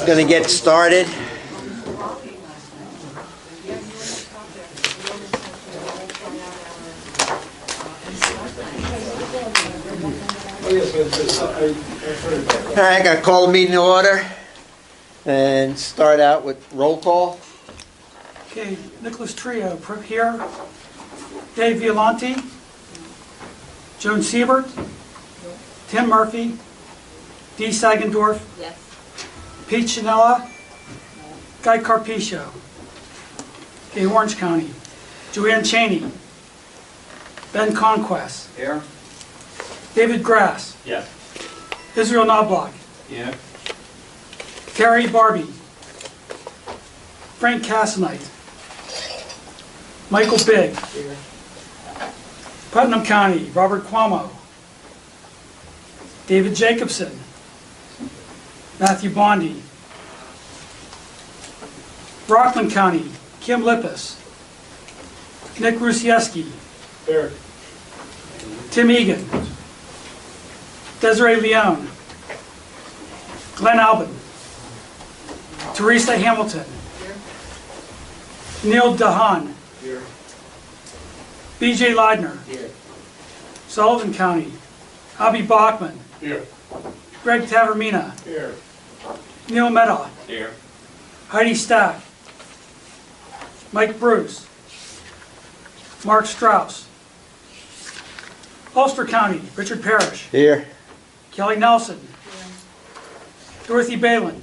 Going to get started. All right, going to call the meeting to order and start out with roll call. Okay, Nicholas Trio here. Dave Violante. Joan Siebert. Tim Murphy. Dee Sagendorf. Yes. Pete Chanella. Guy Carpicio. Okay, Orange County. Joanne Cheney. Ben Conquest. Here? David Grass. Yes. Israel Knobloch. Yeah. Terry Barbie. Frank Cassanite. Michael Bigg. Here. Putnam County, Robert Cuomo. David Jacobson. Matthew Bondi. Rockland County, Kim Lippis. Nick Rusieski. Here. Tim Egan. Desiree Leone. Glenn Albin. Teresa Hamilton. Neil Dahan. Here. BJ Leidner. Here. Sullivan County, Abby Bachman. Here. Greg Tavermina. Here. Neil Meta. Here. Heidi Stack. Mike Bruce. Mark Strauss. Ulster County, Richard Parrish. Here. Kelly Nelson. Dorothy Balin.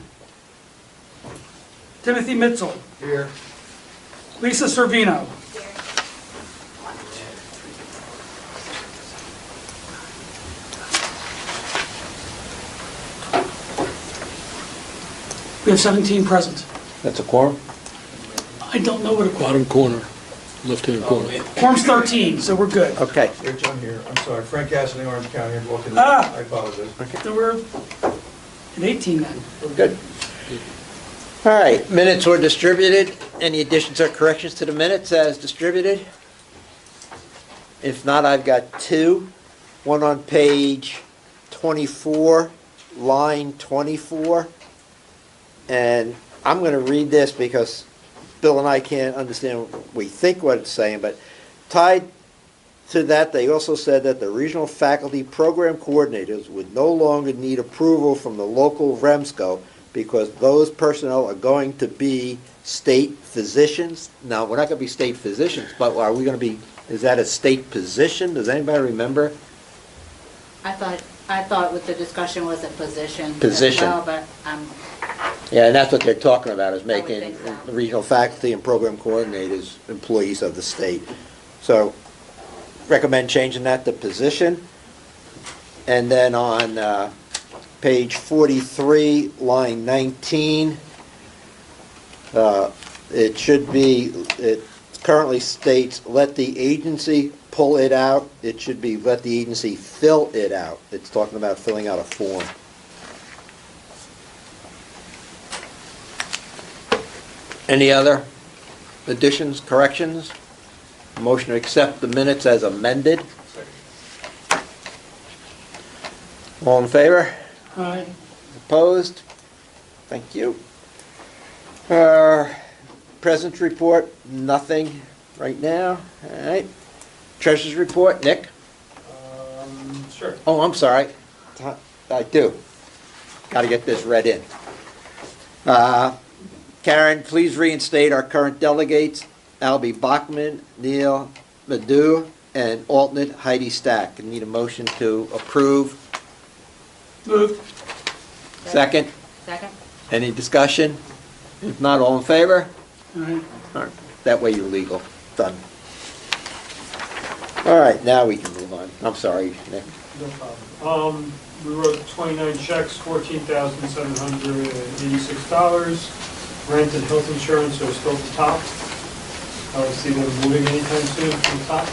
Timothy Mitchell. Here. Lisa Servino. We have 17 present. That's a quorum? I don't know what a Bottom corner, left-hand corner. quorum's 13, so we're good. Okay. Rich, I'm here. I'm sorry. Frank Cassidy, Orange County. I'm walking. Ah! I apologize. So we're at 18 then. Good. All right, minutes were distributed. Any additions or corrections to the minutes as distributed? If not, I've got two. One on page 24, line 24. And I'm going to read this because Bill and I can't understand, we think what it's saying, but tied to that, they also said that the regional faculty program coordinators would no longer need approval from the local HVREMSCO because those personnel are going to be state physicians. Now, we're not going to be state physicians, but are we going to be, is that a state position? Does anybody remember? I thought with the discussion was a position. Position. As well, but Yeah, and that's what they're talking about, is would making think so. the regional faculty and program coordinators employees of the state. So, recommend changing that to position. And then on page 43, line 19, it should be, it currently states, let the agency pull it out. It should be, let the agency fill it out. It's talking about filling out a form. Any other additions, corrections? Motion to accept the minutes as amended. All in favor? Aye. Opposed? Thank you. Presence report, nothing right now. All right. Treasurer's report, Nick? Sure. Oh, I'm sorry. I do. Got to get this read in. Karen, please reinstate our current delegates. Albie Bachman, Neil Madhu, and alternate Heidi Stack. I need a motion to approve. Moved. Second. Second? Any discussion? If not, all in favor? Aye. All right. That way you're legal. Done. All right, now we can move on. I'm sorry, Nick. No problem. We wrote 29 checks, $14,786. Rent and health insurance are still at the top. I don't see them moving anytime soon from the top.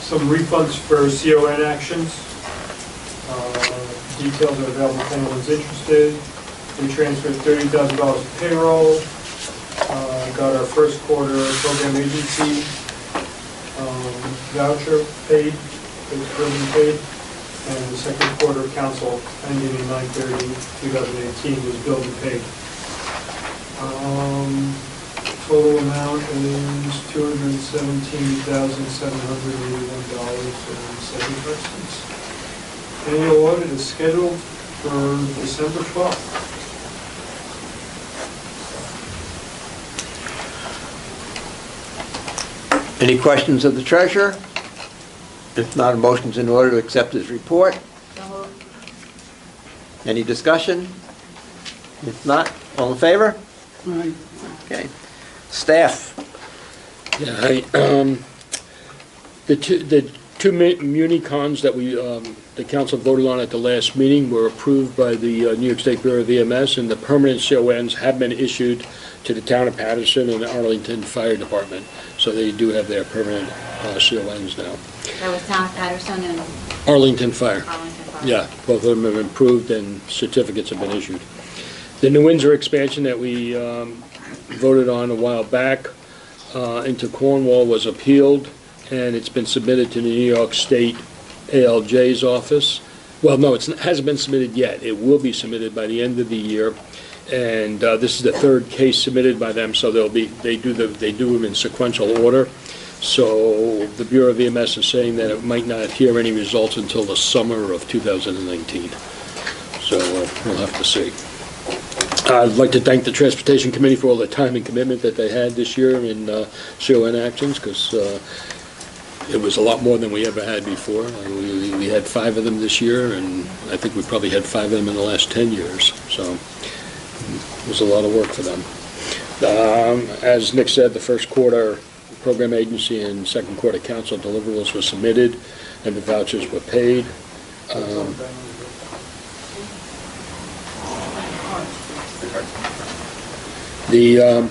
Some refunds for CON actions. Details are available if anyone's interested. We transferred $30,000 to payroll. Got our first quarter program agency voucher paid, it's building paid. and the second quarter council ending in 9/30/2018 was billed and paid. Total amount is $217,781.75. Annual audit is scheduled for December 12th. Any questions of the treasurer? If not, a motion's in order to accept his report. So moved. Any discussion? If not, all in favor? All right. Okay. Staff, Yeah, the two municons that the council voted on at the last meeting were approved by the New York State Bureau of EMS, and the permanent CONs have been issued to the town of Patterson and the Arlington Fire Department. So they do have their permanent CONs now. That was Town of Patterson and Arlington Fire. Arlington Park. Yeah, both of them have improved and certificates have been issued. The New Windsor expansion that we voted on a while back into Cornwall was appealed, and it's been submitted to the New York State ALJ's office. Well, no, it hasn't been submitted yet. It will be submitted by the end of the year, and this is the third case submitted by them, so they do them in sequential order. So the Bureau of EMS is saying that it might not hear any results until the summer of 2019. So we'll have to see. I'd like to thank the Transportation Committee for all the time and commitment that they had this year in CON actions, because it was a lot more than we ever had before. We had 5 of them this year, and I think we probably had 5 of them in the last 10 years. So it was a lot of work for them. As Nick said, the first quarter program agency and second quarter council deliverables were submitted, and the vouchers were paid. The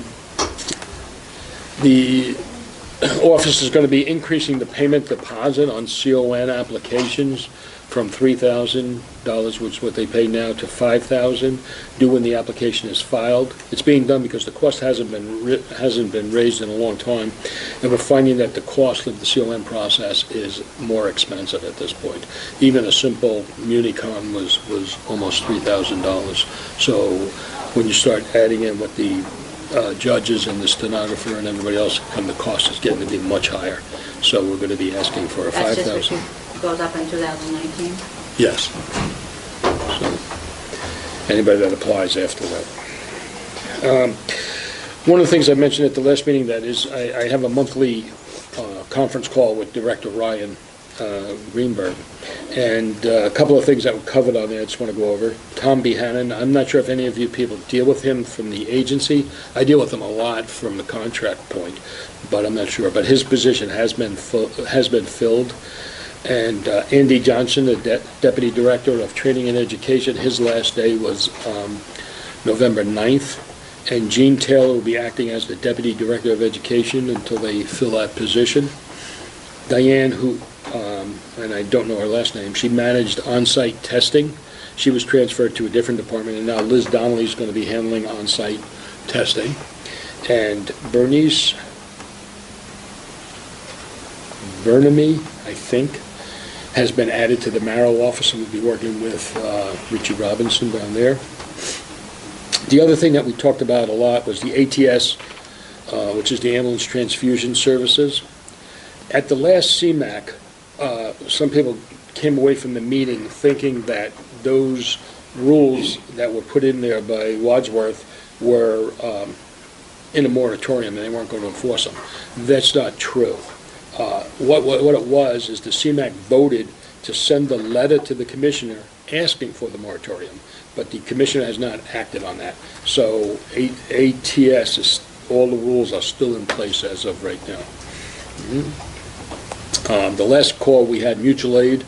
office is going to be increasing the payment deposit on CON applications from $3,000, which is what they pay now, to $5,000, due when the application is filed. It's being done because the cost hasn't been raised in a long time, and we're finding that the cost of the CON process is more expensive at this point. Even a simple Municon was almost $3,000. So when you start adding in what the judges and the stenographer and everybody else, and the cost is getting to be much higher. So we're going to be asking for a That's $5,000. just what goes up in 2019? Yes. So, anybody that applies after that. One of the things I mentioned at the last meeting, that is, I have a monthly conference call with Director Ryan Greenberg, and a couple of things that were covered on there I just want to go over. Tom Behannon, I'm not sure if any of you people deal with him from the agency. I deal with him a lot from the contract point, but I'm not sure. But his position has been filled. And Andy Johnson, the Deputy Director of Training and Education, his last day was November 9th. And Jean Taylor will be acting as the Deputy Director of Education until they fill that position. Diane, who, and I don't know her last name, she managed on-site testing. She was transferred to a different department, and now Liz Donnelly is going to be handling on-site testing. And Bernice Burnamy, I think, has been added to the Marrow office, and will be working with Richie Robinson down there. The other thing that we talked about a lot was the ATS, which is the Ambulance Transfusion Services. At the last CMAC, some people came away from the meeting thinking that those rules that were put in there by Wadsworth were in a moratorium and they weren't going to enforce them. That's not true. What it was is the CMAC voted to send a letter to the commissioner asking for the moratorium, but the commissioner has not acted on that. So ATS, all the rules are still in place as of right now. The last call we had mutual aid,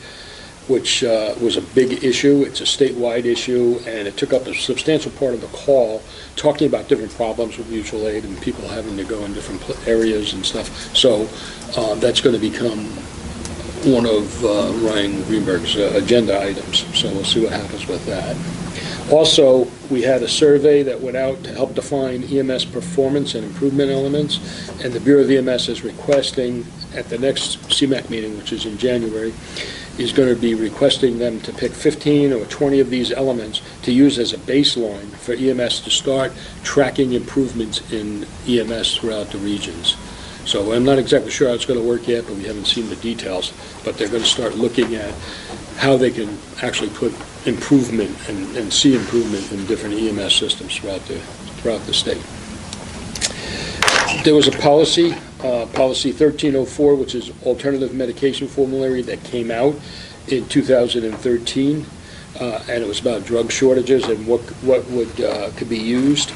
which was a big issue. It's a statewide issue, and it took up a substantial part of the call, talking about different problems with mutual aid and people having to go in different areas and stuff. So that's going to become one of Ryan Greenberg's agenda items. So we'll see what happens with that. Also, we had a survey that went out to help define EMS performance and improvement elements, and the Bureau of EMS is requesting at the next CMAC meeting, which is in January, is going to be requesting them to pick 15 or 20 of these elements to use as a baseline for EMS to start tracking improvements in EMS throughout the regions. So I'm not exactly sure how it's going to work yet, but we haven't seen the details. But they're going to start looking at how they can actually put improvement and see improvement in different EMS systems throughout the state. There was a policy, Policy 1304, which is alternative medication formulary, that came out in 2013, and it was about drug shortages and what could be used.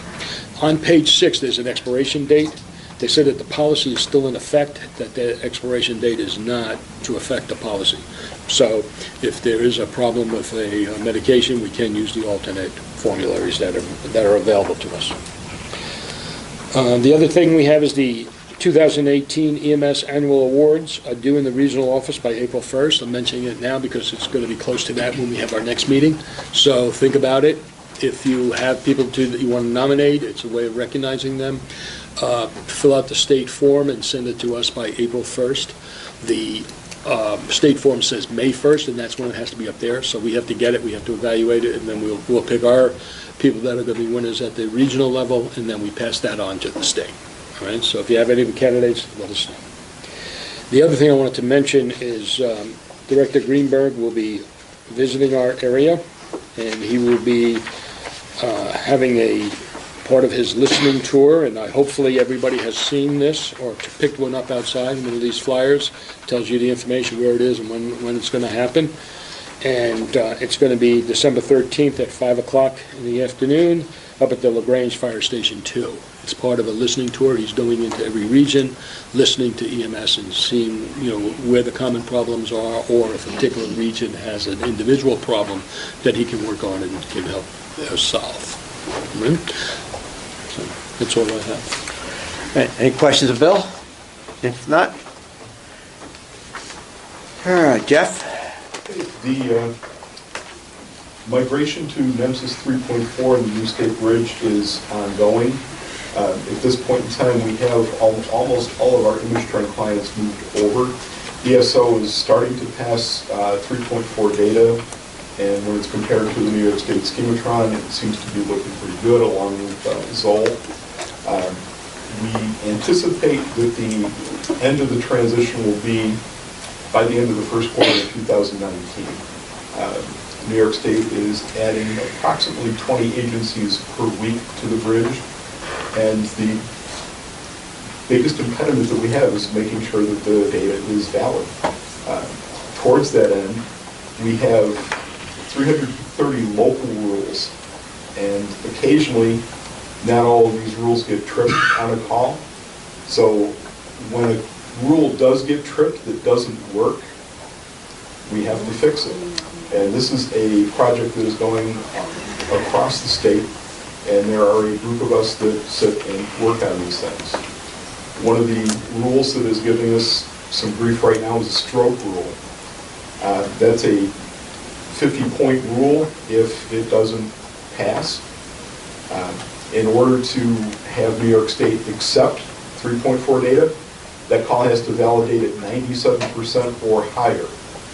On page 6, there's an expiration date. They said that the policy is still in effect, that the expiration date is not to affect the policy. So if there is a problem with a medication, we can use the alternate formularies that are available to us. The other thing we have is the 2018 EMS Annual Awards are due in the regional office by April 1st. I'm mentioning it now because it's going to be close to that when we have our next meeting. So think about it. If you have people that you want to nominate, it's a way of recognizing them. Fill out the state form and send it to us by April 1st. The state form says May 1st, and that's when it has to be up there. So we have to get it, we have to evaluate it, and then we'll pick our people that are going to be winners at the regional level, and then we pass that on to the state. All right, so if you have any candidates, let us know. The other thing I wanted to mention is Director Greenberg will be visiting our area, and he will be having a part of his listening tour, and hopefully everybody has seen this or picked one up outside, one of these flyers. Tells you the information, where it is and when it's going to happen. And it's going to be December 13th at 5 o'clock in the afternoon up at the LaGrange Fire Station 2. It's part of a listening tour. He's going into every region, listening to EMS and seeing, where the common problems are, or if a particular region has an individual problem that he can work on and can help solve. Right? So that's all I have. Any questions of Bill? If not, all right, Jeff? The migration to NEMSIS 3.4 and the New State Bridge is ongoing. At this point in time, we have almost all of our image trend clients moved over. ESO is starting to pass 3.4 data, and when it's compared to the New York State schematron, it seems to be looking pretty good, along with Zoll. We anticipate that the end of the transition will be by the end of the first quarter of 2019. New York State is adding approximately 20 agencies per week to the bridge, and the biggest impediment that we have is making sure that the data is valid. Towards that end, we have 330 local rules, and occasionally not all of these rules get tripped on a call. So when a rule does get tripped that doesn't work, we have to fix it. And this is a project that is going across the state, and there are a group of us that sit and work on these things. One of the rules that is giving us some grief right now is a stroke rule. That's a 50-point rule if it doesn't pass. In order to have New York State accept 3.4 data, that call has to validate at 97% or higher.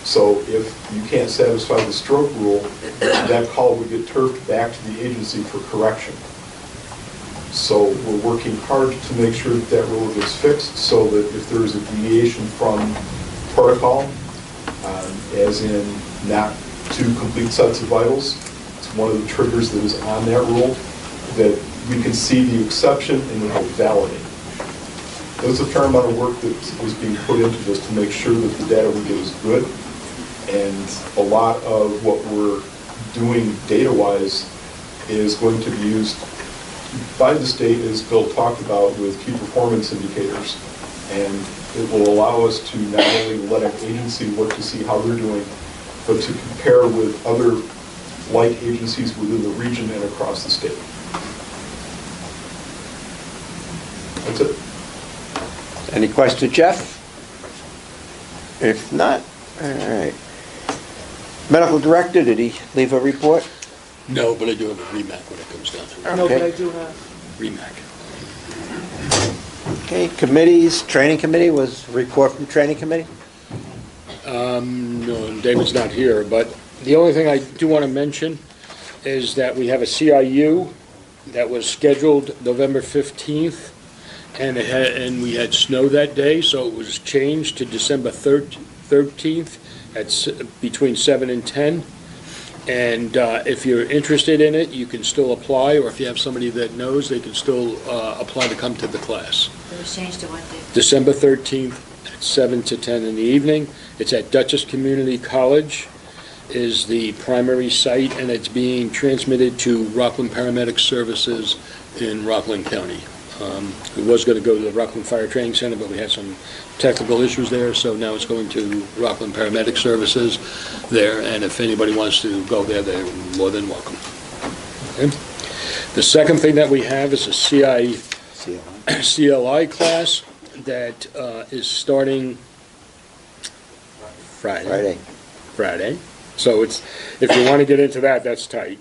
So if you can't satisfy the stroke rule, that call would get turfed back to the agency for correction. So we're working hard to make sure that that rule gets fixed, so that if there is a deviation from protocol, as in not 2 complete sets of vitals, it's one of the triggers that is on that rule, that we can see the exception and then we'll validate. There's a fair amount of work that was being put into this to make sure that the data we get is good, and a lot of what we're doing data-wise is going to be used by the state, as Bill talked about, with key performance indicators, and it will allow us to not only let an agency look to see how they're doing, but to compare with other like agencies within the region and across the state. That's it. Any questions, Jeff? If not, all right. Medical Director, did he leave a report? No, but I do have a REMAC when it comes down to it. No, but I Okay. do have. REMAC. Okay, committees, Training Committee, was a report from Training Committee? No, David's not here, but the only thing I do want to mention is that we have a CIU that was scheduled November 15th, and we had snow that day, so it was changed to December 13th between 7 and 10. And if you're interested in it, you can still apply, or if you have somebody that knows, they can still apply to come to the class. It was changed to what date? December 13th, at 7 to 10 in the evening. It's at Dutchess Community College is the primary site, and it's being transmitted to Rockland Paramedic Services in Rockland County. It was going to go to the Rockland Fire Training Center, but we had some technical issues there, so now it's going to Rockland Paramedic Services there, and if anybody wants to go there, they're more than welcome. Okay. The second thing that we have is a CLI class that is starting Friday. So it's, if you want to get into that, that's tight.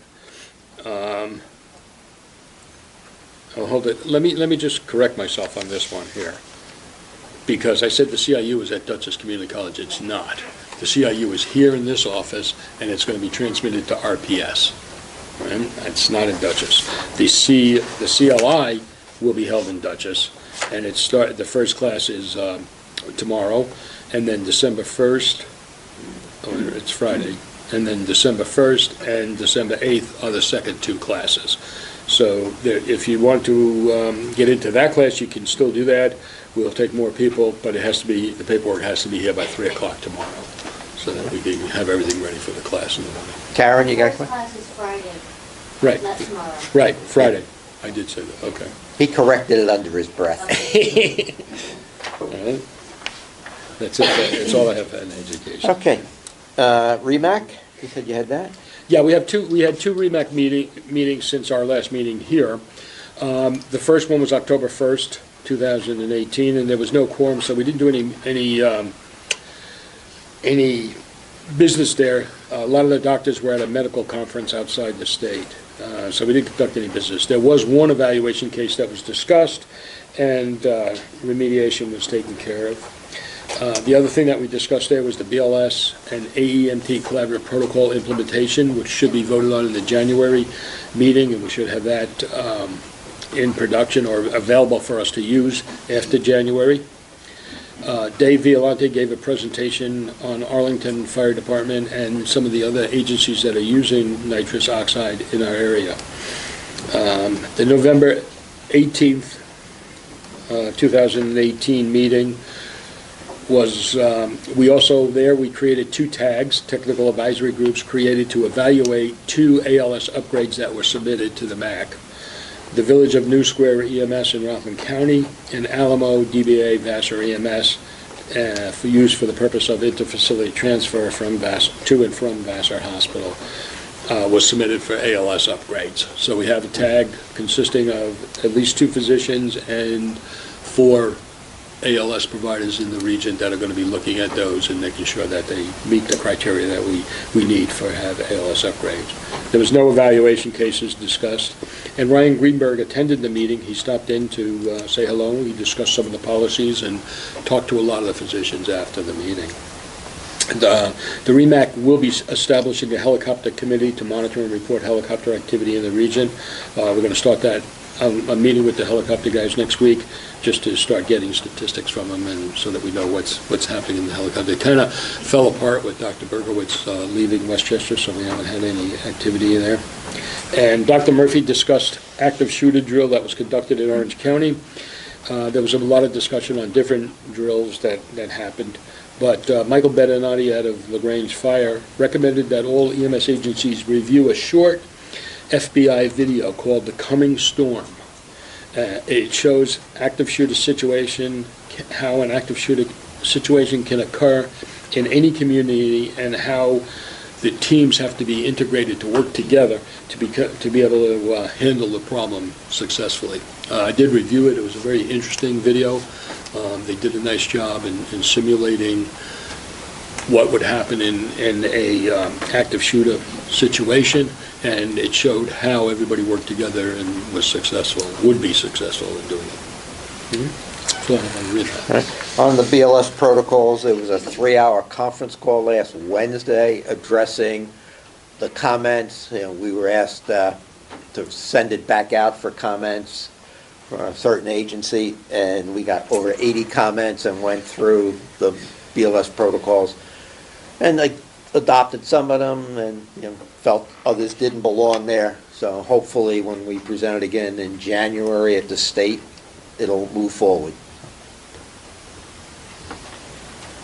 Oh, hold it. Let me just correct myself on this one here, because I said the CIU is at Dutchess Community College. It's not. The CIU is here in this office, and it's going to be transmitted to RPS. Right? It's not in Dutchess. The CLI will be held in Dutchess, and the first class is tomorrow, and then December 1st. Oh, it's Friday, and then December 1st and December 8th are the second two classes. So if you want to get into that class, you can still do that. We'll take more people, but the paperwork has to be here by 3 o'clock tomorrow, so that we can have everything ready for the class in the morning. Karen, you got a First question? class is Friday, Right, not tomorrow. right, Friday. I did say that, okay. He corrected it under his breath. All right. That's it, that's all I have in education. Okay. REMAC, you said you had that? Yeah, we had two REMAC meetings since our last meeting here. The first one was October 1st, 2018, and there was no quorum, so we didn't do any business there. A lot of the doctors were at a medical conference outside the state, so we didn't conduct any business. There was one evaluation case that was discussed, and remediation was taken care of. The other thing that we discussed there was the BLS and AEMT collaborative protocol implementation, which should be voted on in the January meeting, and we should have that in production or available for us to use after January. Dave Violante gave a presentation on Arlington Fire Department and some of the other agencies that are using nitrous oxide in our area. The November 18th, 2018 meeting was, we created 2 tags, technical advisory groups created to evaluate 2 ALS upgrades that were submitted to the MAC. The Village of New Square EMS in Rockland County, and Alamo DBA Vassar EMS for use for the purpose of interfacility transfer to and from Vassar Hospital was submitted for ALS upgrades. So we have a tag consisting of at least 2 physicians and 4 ALS providers in the region that are going to be looking at those and making sure that they meet the criteria that we need for have ALS upgrades. There was no evaluation cases discussed, and Ryan Greenberg attended the meeting. He stopped in to say hello. He discussed some of the policies and talked to a lot of the physicians after the meeting. The REMAC will be establishing a helicopter committee to monitor and report helicopter activity in the region. We're going to start that. A meeting with the helicopter guys next week, just to start getting statistics from them, and so that we know what's happening in the helicopter. It kind of fell apart with Dr. Berkowitz leaving Westchester, so we haven't had any activity there. And Dr. Murphy discussed active shooter drill that was conducted in Orange County. There was a lot of discussion on different drills that happened, but Michael Bedinati out of LaGrange Fire recommended that all EMS agencies review a short FBI video called The Coming Storm. It shows active shooter situation, how an active shooter situation can occur in any community, and how the teams have to be integrated to work together to be able to handle the problem successfully. I did review it. It was a very interesting video. They did a nice job in simulating what would happen in a active shooter situation, and it showed how everybody worked together and was successful, would be successful in doing it. Go ahead and read that. Right. On the BLS protocols, there was a 3-hour conference call last Wednesday addressing the comments. You know, we were asked to send it back out for comments for a certain agency, and we got over 80 comments and went through the BLS protocols. And I adopted some of them and, you know, felt others didn't belong there. So hopefully when we present it again in January at the state, it'll move forward.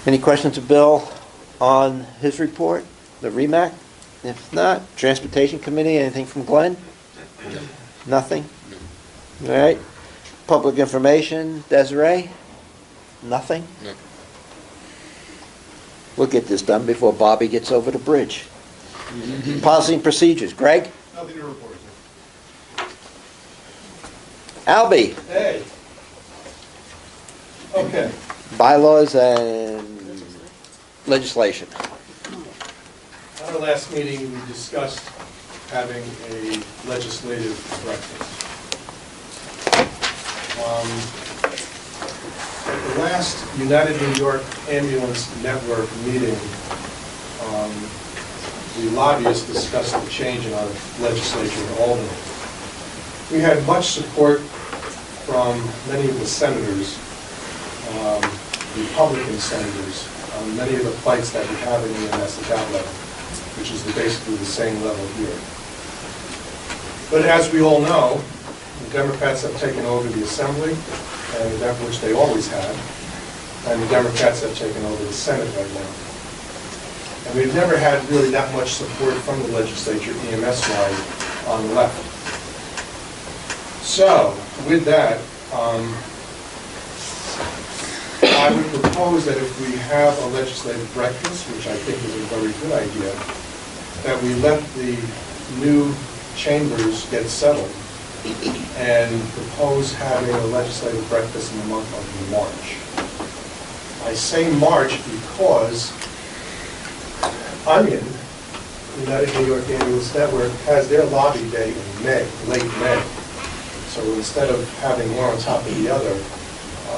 Any questions of Bill on his report, the REMAC? If not, Transportation Committee, anything from Glenn? Nothing? All right. Public information, Desiree? Nothing? No. We'll get this done before Bobby gets over the bridge. Policy and procedures, Greg? Nothing to report, sir. Albie? Hey. Okay. Bylaws and legislation. At our last meeting, we discussed having a legislative breakfast. At the last United New York Ambulance Network meeting, the lobbyists discussed the change in our legislature in Albany. We had much support from many of the senators, Republican senators, on many of the fights that we have in EMS at that level, which is basically the same level here. But as we all know, the Democrats have taken over the Assembly, and that which they always had, and the Democrats have taken over the Senate right now. And we've never had really that much support from the legislature, EMS-wise, on the left. So, with that, I would propose that if we have a legislative breakfast, which I think is a very good idea, that we let the new chambers get settled and propose having a legislative breakfast in the month of March. I say March because Onion, United New York Ambulance Network, has their lobby day in May, late May. So instead of having one on top of the other,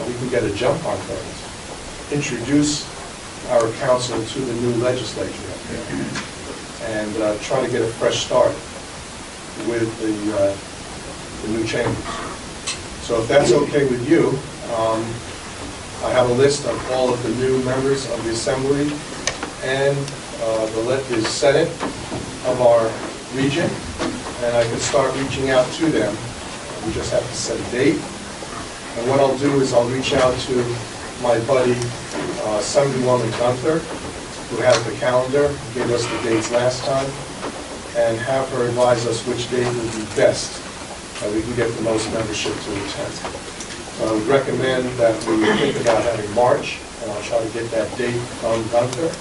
we can get a jump on things, introduce our council to the new legislature up there, and try to get a fresh start with the new chambers. So if that's okay with you, I have a list of all of the new members of the Assembly and the Senate of our region, and I can start reaching out to them. We just have to set a date. And what I'll do is I'll reach out to my buddy, Assemblywoman Gunther, who has the calendar, gave us the dates last time, and have her advise us which date would be best, that we can get the most membership to attend. So I would recommend that we think about having March, and I'll try to get that date from Gunther,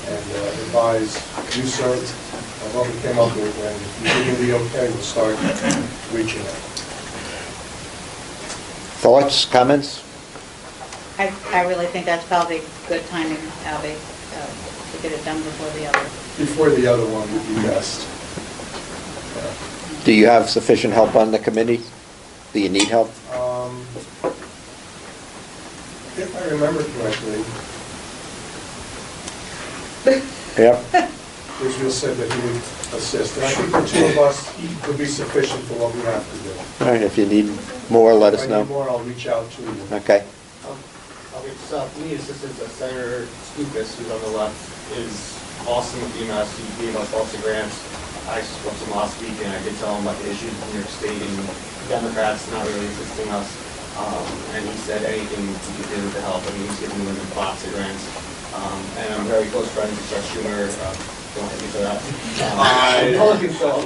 and advise you, sir, of what we came up with, and if you give me the okay, we'll start reaching out. Thoughts, comments? I really think that's probably good timing, Albie, to get it done before the other. Before the other one would be best. Do you have sufficient help on the committee? Do you need help? If I remember correctly, Yep. Israel said that he would assist. And I think the two of us would be sufficient for what we have to do. All right, if you need more, let us If I know. need more, I'll reach out to you. Okay. Me, Assistant Senator Stupas, who's on the left, is awesome with EMS. He gave us lots of grants. I spoke to him last week, and I did tell him about the issues in New York State and Democrats not really assisting us. And he said anything we could do to help. I mean, he's giving them lots of grants. And I'm very close friends with Chuck Schumer. Don't hit me for that. Republican still.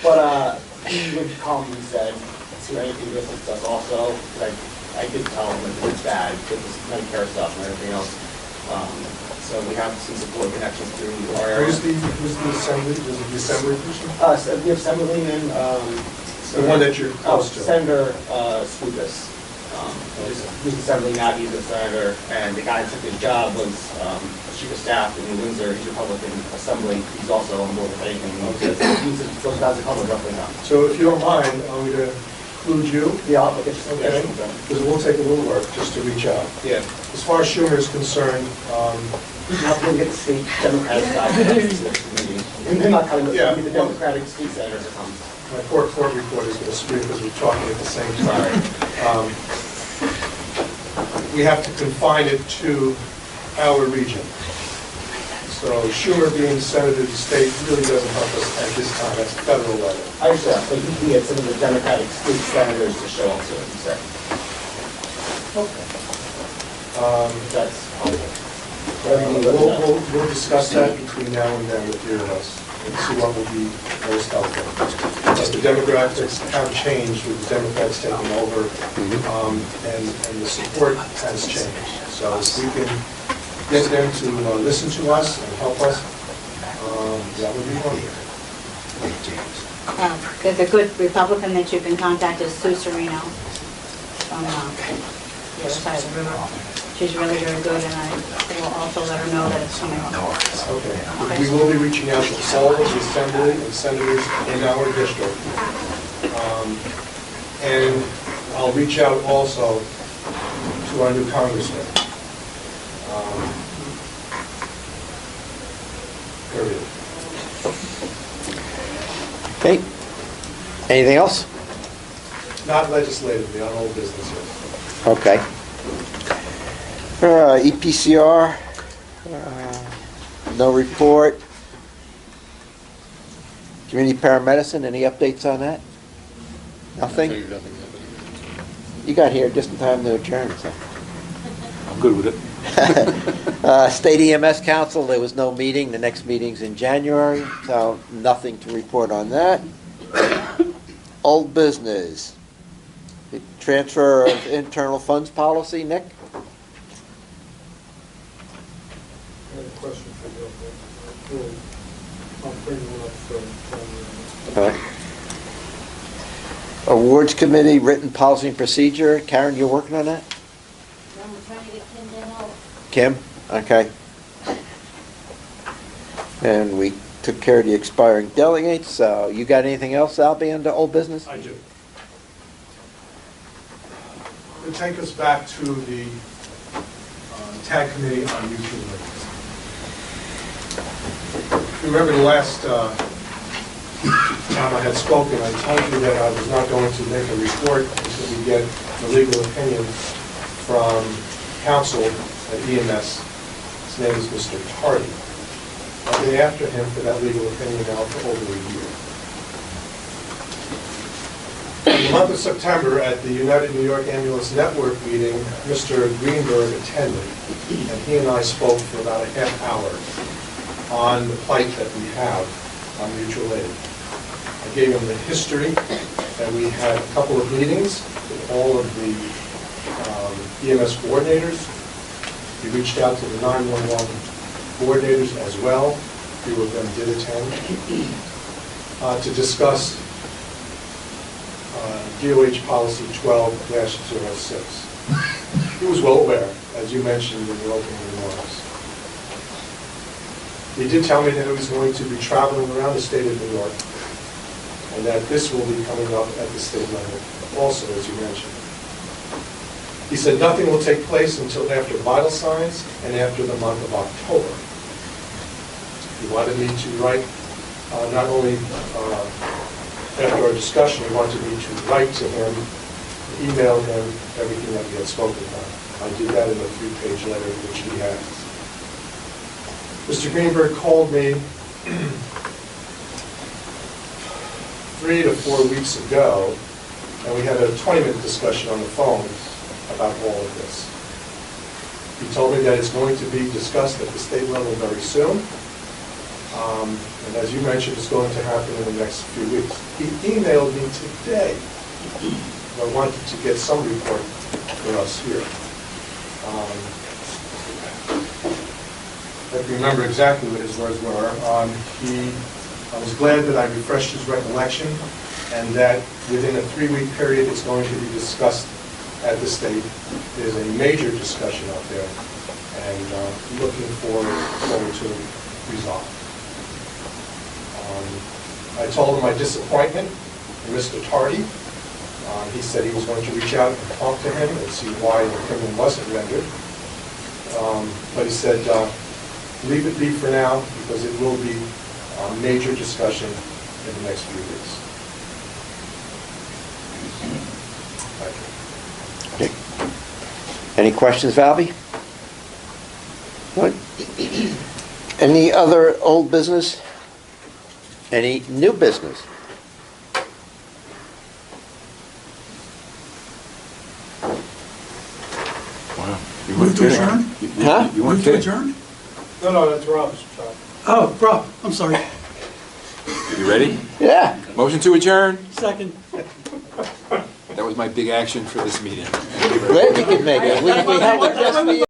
But he would call me and said, "Is there anything to assist us also?" Like, I did tell him that it's bad, because it's Medicare stuff and everything else. So we have some support connections through our area. Who's the assembly, was it the assembly person? So we have Assemblyman, The one that you're close to? Senator Stupas. He's assembly now, he's a senator, and the guy that took his job was chief of staff in New Windsor. He's Republican Assembly. He's also on board with anything. Those guys are public roughly now. So if you don't mind, I'm going to include you, Yeah, I'll get some. okay? Because it will take a little work just to reach out. Yeah. As far as Schumer is concerned, How can we get the state Democratic guy to come to this meeting? And they're not coming, Yeah. the Democratic state senator to come. my court reporter is going to scream because we're talking at the same time. We have to confine it to our region. So Schumer being senator of the state really doesn't help us at this time. That's federal level. I understand, but you can get some of the Democratic state senators to show up to it instead. Okay. That's helpful. We'll discuss that between now and then, the three of us, and see what will be most helpful. But the demographics have changed with the Democrats taking over, and the support has changed. So if we can get them to listen to us and help us, that would be wonderful. The good Republican that you can contact is Sue Serino from the other side of the river. She's really very good, and I will also let her know that it's coming up. Okay. We will be reaching out to all of the assembly and senators in our district. And I'll reach out also to our new congressman. Period. Okay. Anything else? Not legislatively, on old business yet. Okay. EPCR, no report. Community paramedicine, any updates on that? Nothing? Nothing. You got here just in time to adjourn, so. I'm good with it. State EMS Council, there was no meeting. The next meeting's in January, so nothing to report on that. Old business. The transfer of internal funds policy, Nick? I have a question for you. I'll bring one up for January. Awards Committee, written policy and procedure. Karen, you're working on that? I'm trying to get Kim to help. Kim? Okay. And we took care of the expiring delegates, so you got anything else, Albie, under old business? I do. To take us back to the TAG Committee on Mutual Aid. If you remember the last time I had spoken, I told you that I was not going to make a report until we get the legal opinion from counsel at EMS. His name is Mr. Tardy. I've been after him for that legal opinion now for over a year. In the month of September, at the United New York Ambulance Network meeting, Mr. Greenberg attended, and he and I spoke for about a half hour on the plight that we have on mutual aid. I gave him the history, that we had a couple of meetings with all of the EMS coordinators. We reached out to the 911 coordinators as well. A few of them did attend, to discuss DOH Policy 12-06. He was well aware, as you mentioned in your opening remarks. He did tell me that he was going to be traveling around the state of New York, and that this will be coming up at the state level also, as you mentioned. He said nothing will take place until after vital signs and after the month of October. He wanted me to write, not only after our discussion, he wanted me to write to him, email him everything that we had spoken about. I did that in a 3-page letter, which he has. Mr. Greenberg called me 3 to 4 weeks ago, and we had a 20-minute discussion on the phone about all of this. He told me that it's going to be discussed at the state level very soon. And as you mentioned, it's going to happen in the next few weeks. He emailed me today. I wanted to get some report for us here. I remember exactly what his words were. I was glad that I refreshed his recollection, and that within a 3-week period, it's going to be discussed at the state. There's a major discussion out there, and looking forward to resolve. I told him my disappointment in Mr. Tardy, He said he was going to reach out and talk to him and see why the criminal wasn't rendered. But he said, leave it be for now, because it will be a major discussion in the next few weeks. Thank you. Any questions, Valby? What? Any other old business? Any new business? Wow. Move to adjourn? Huh? You weren't Move to kidding. adjourn? No, that's Rob's job. Oh, Rob, I'm sorry. You ready? Yeah. Motion to adjourn. Second. That was my big action for this meeting. Glad you could make it. We had to just be